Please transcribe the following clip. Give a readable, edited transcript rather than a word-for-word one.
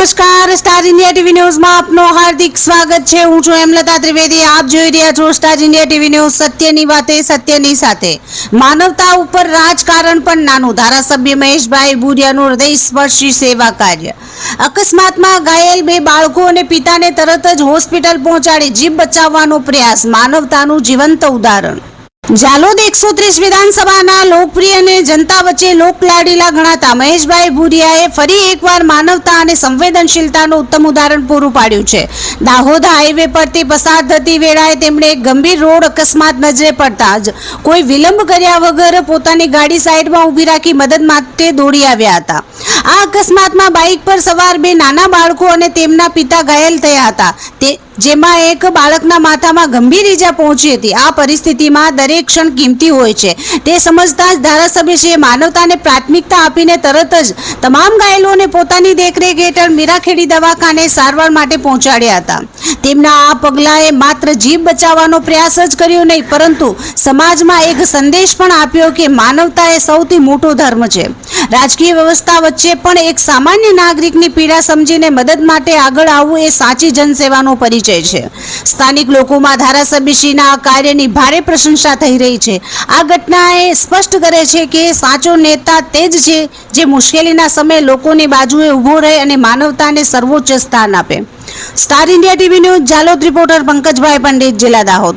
નમસ્કાર, star India TV ન્યૂઝમાં આપનું હાર્દિક સ્વાગત છે। હું છું હેમલતા ત્રિવેદી। આપ જોઈ રહ્યા છો સ્ટાર ઇન્ડિયા ટીવી ન્યૂઝ। સત્યની વાતે સત્યની સાથે। માનવતા ઉપર રાજકારણ પણ નાનું। ધારાસભ્ય મહેશભાઈ ભુરિયાનું હૃદયસ્પર્શી સેવા કાર્ય। અકસ્માતમાં ઘાયલ બે બાળકો અને પિતાને તરત જ હોસ્પિટલ પહોંચાડી જીવ બચાવવાનો પ્રયાસ। માનવતાનું જીવંત ઉદાહરણ। જાલોદ 130 વિધાનસભાના લોકપ્રિય અને જનતા વચ્ચે લોકલાડીલા ગણાતા મહેશભાઈ ભુરિયાએ ફરી એકવાર માનવતા અને સંવેદનશીલતાનું ઉત્તમ ઉદાહરણ પૂરું પાડ્યું છે। દાહોદ હાઈવે પરથી પસાર થતી વેળાએ તેમણે એક ગંભીર રોડ અકસ્માત નજરે પડતા જ કોઈ વિલંબ કર્યા વગર પોતાની ગાડી સાઈડમાં ઊભી રાખી મદદ માટે દોડી આવ્યા હતા। આ અકસ્માતમાં બાઇક પર સવાર બે નાના બાળકો અને તેમના પિતા ઘાયલ થયા હતા, જેમાં એક બાળકના માથામાં ગંભીર ઈજા પહોંચી હતી। આ પરિસ્થિતિમાં દરેક ક્ષણ કિંમતી હોય છે તે સમજતા જ ધારાસભ્યશ્રીએ માનવતાને પ્રાથમિકતા આપીને તરત જ તમામ ઘાયલોને પોતાની દેખરેખ હેઠળ મીરાખેડી દવાખાને સારવાર માટે પહોંચાડ્યા હતા। તેમના આ પગલાંએ માત્ર જીવ બચાવવાનો પ્રયાસ જ કર્યો નહીં, પરંતુ સમાજમાં એક સંદેશ પણ આપ્યો કે માનવતા એ સૌથી મોટો ધર્મ છે। રાજકીય વ્યવસ્થા વચ્ચે પણ એક સામાન્ય નાગરિકની પીડા સમજીને મદદ માટે આગળ આવવું એ સાચી જનસેવાનો પરિચય છે। સ્થાનિક લોકોમાં ધારાસભ્યશ્રીના આ કાર્યની ભારે પ્રશંસા થઈ રહી છે। આ ઘટનાએ સ્પષ્ટ કરે છે કે સાચો નેતા તે જ છે જે મુશ્કેલીના સમયે લોકોની બાજુએ ઊભો રહે અને માનવતાને સર્વોચ્ચ સ્થાન આપે। Star India TV news Jhalod reporter Pankajbhai Pandit, જિલ્લા દાહોદ।